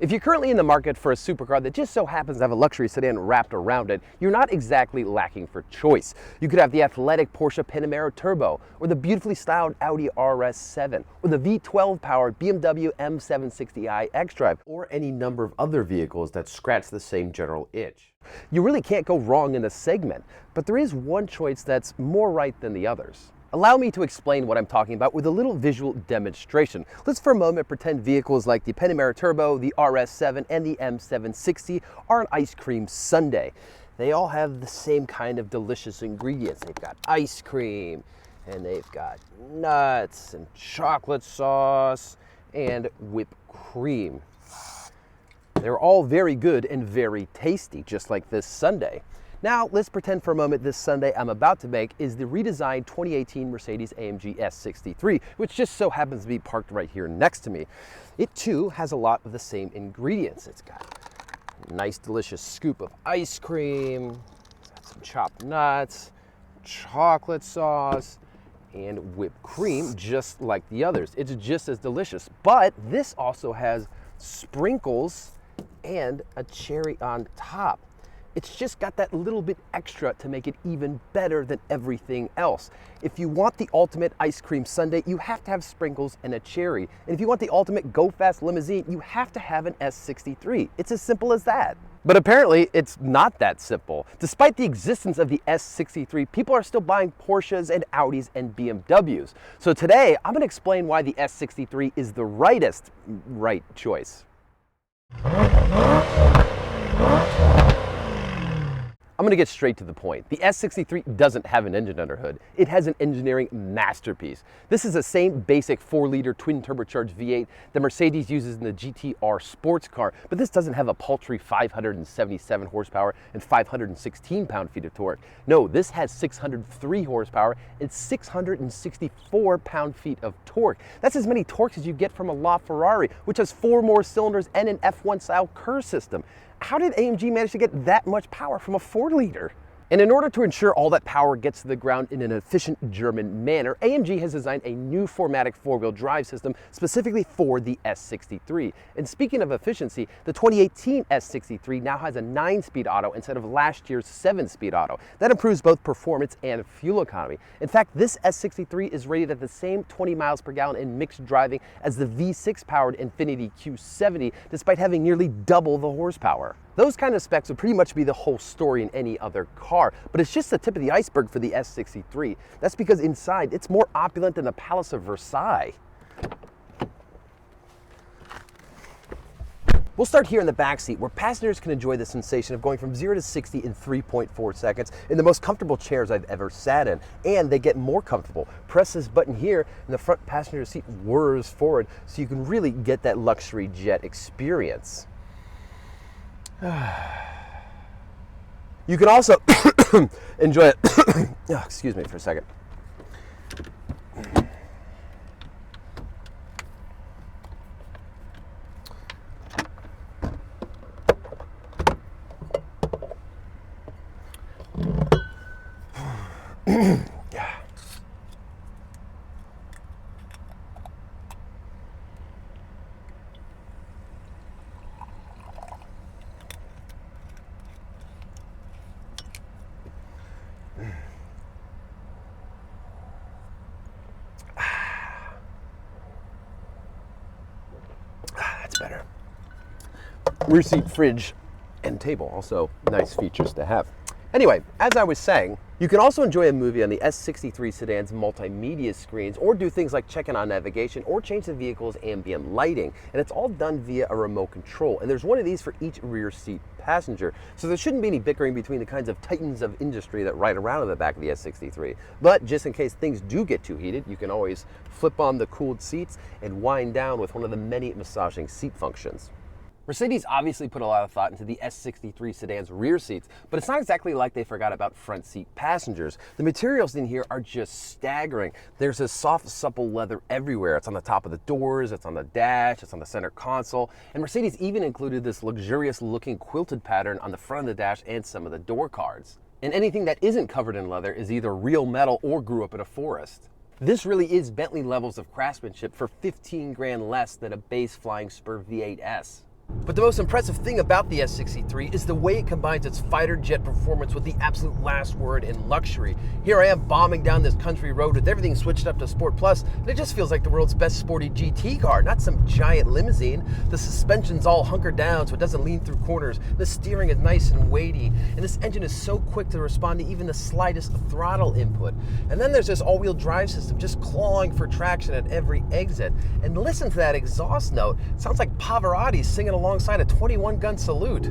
If you're currently in the market for a supercar that just so happens to have a luxury sedan wrapped around it, you're not exactly lacking for choice. You could have the athletic Porsche Panamera Turbo, or the beautifully styled Audi RS7, or the V12-powered BMW M760i xDrive, or any number of other vehicles that scratch the same general itch. You really can't go wrong in this segment, but there is one choice that's more right than the others. Allow me to explain what I'm talking about with a little visual demonstration. Let's for a moment pretend vehicles like the Panamera Turbo, the RS7, and the M760 are an ice cream sundae. They all have the same kind of delicious ingredients. They've got ice cream, and they've got nuts, and chocolate sauce, and whipped cream. They're all very good and very tasty, just like this sundae. Now, let's pretend for a moment this sundae I'm about to make is the redesigned 2018 Mercedes-AMG S63, which just so happens to be parked right here next to me. It too has a lot of the same ingredients. It's got a nice delicious scoop of ice cream, it's got some chopped nuts, chocolate sauce, and whipped cream, just like the others. It's just as delicious, but this also has sprinkles and a cherry on top. It's just got that little bit extra to make it even better than everything else. If you want the ultimate ice cream sundae, you have to have sprinkles and a cherry. And if you want the ultimate go-fast limousine, you have to have an S63. It's as simple as that. But apparently, it's not that simple. Despite the existence of the S63, people are still buying Porsches and Audis and BMWs. So today, I'm going to explain why the S63 is the right choice. I'm going to get straight to the point. The S63 doesn't have an engine under hood. It has an engineering masterpiece. This is the same basic 4-liter twin turbocharged V8 that Mercedes uses in the GTR sports car, but this doesn't have a paltry 577 horsepower and 516 pound-feet of torque. No, this has 603 horsepower and 664 pound-feet of torque. That's as many torques as you get from a LaFerrari, which has 4 more cylinders and an F1-style Kerr system. How did AMG manage to get that much power from a 4-liter? And in order to ensure all that power gets to the ground in an efficient German manner, AMG has designed a new 4MATIC 4-wheel drive system specifically for the S63. And speaking of efficiency, the 2018 S63 now has a 9-speed auto instead of last year's 7-speed auto. That improves both performance and fuel economy. In fact, this S63 is rated at the same 20 miles per gallon in mixed driving as the V6-powered Infiniti Q70, despite having nearly double the horsepower. Those kind of specs would pretty much be the whole story in any other car, but it's just the tip of the iceberg for the S63. That's because inside, it's more opulent than the Palace of Versailles. We'll start here in the backseat, where passengers can enjoy the sensation of going from 0 to 60 in 3.4 seconds in the most comfortable chairs I've ever sat in, and they get more comfortable. Press this button here, and the front passenger seat whirs forward, so you can really get that luxury jet experience. You can also enjoy it. Oh, excuse me for a second. That's better. Rear seat, fridge, and table, also nice features to have. Anyway, as I was saying, you can also enjoy a movie on the S63 sedan's multimedia screens, or do things like check in on navigation or change the vehicle's ambient lighting, and it's all done via a remote control. And there's one of these for each rear seat passenger, so there shouldn't be any bickering between the kinds of titans of industry that ride around in the back of the S63. But just in case things do get too heated, you can always flip on the cooled seats and wind down with one of the many massaging seat functions. Mercedes obviously put a lot of thought into the S63 sedan's rear seats, but it's not exactly like they forgot about front seat passengers. The materials in here are just staggering. There's this soft, supple leather everywhere. It's on the top of the doors, it's on the dash, it's on the center console, and Mercedes even included this luxurious looking quilted pattern on the front of the dash and some of the door cards. And anything that isn't covered in leather is either real metal or grew up in a forest. This really is Bentley levels of craftsmanship for 15 grand less than a base flying Spur V8S. But the most impressive thing about the S63 is the way it combines its fighter jet performance with the absolute last word in luxury. Here I am bombing down this country road with everything switched up to Sport Plus, and it just feels like the world's best sporty GT car, not some giant limousine. The suspension's all hunkered down so it doesn't lean through corners. The steering is nice and weighty, and this engine is so quick to respond to even the slightest throttle input. And then there's this all-wheel drive system just clawing for traction at every exit. And listen to that exhaust note. It sounds like Pavarotti singing alongside a 21-gun salute.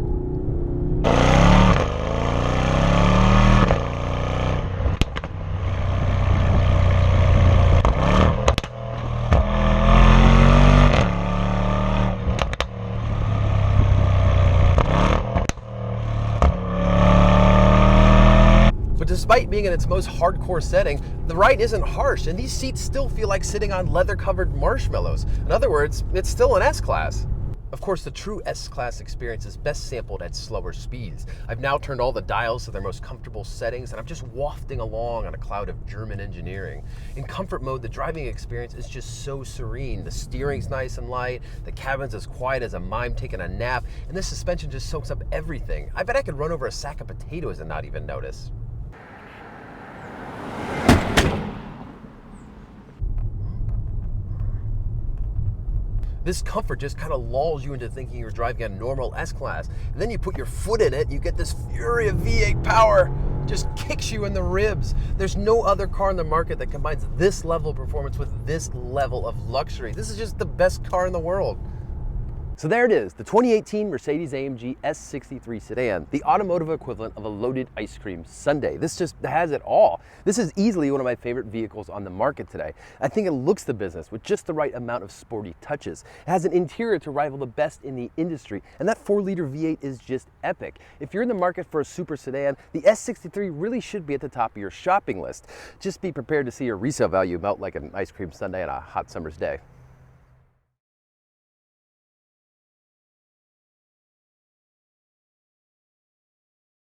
But despite being in its most hardcore setting, the ride isn't harsh, and these seats still feel like sitting on leather-covered marshmallows. In other words, it's still an S-Class. Of course, the true S-Class experience is best sampled at slower speeds. I've now turned all the dials to their most comfortable settings, and I'm just wafting along on a cloud of German engineering. In comfort mode, the driving experience is just so serene. The steering's nice and light, the cabin's as quiet as a mime taking a nap, and this suspension just soaks up everything. I bet I could run over a sack of potatoes and not even notice. This comfort just kind of lulls you into thinking you're driving a normal S-Class. And then you put your foot in it, you get this fury of V8 power, just kicks you in the ribs. There's no other car in the market that combines this level of performance with this level of luxury. This is just the best car in the world. So there it is, the 2018 Mercedes-AMG S63 sedan, the automotive equivalent of a loaded ice cream sundae. This just has it all. This is easily one of my favorite vehicles on the market today. I think it looks the business with just the right amount of sporty touches. It has an interior to rival the best in the industry, and that 4-liter V8 is just epic. If you're in the market for a super sedan, the S63 really should be at the top of your shopping list. Just be prepared to see your resale value melt like an ice cream sundae on a hot summer's day.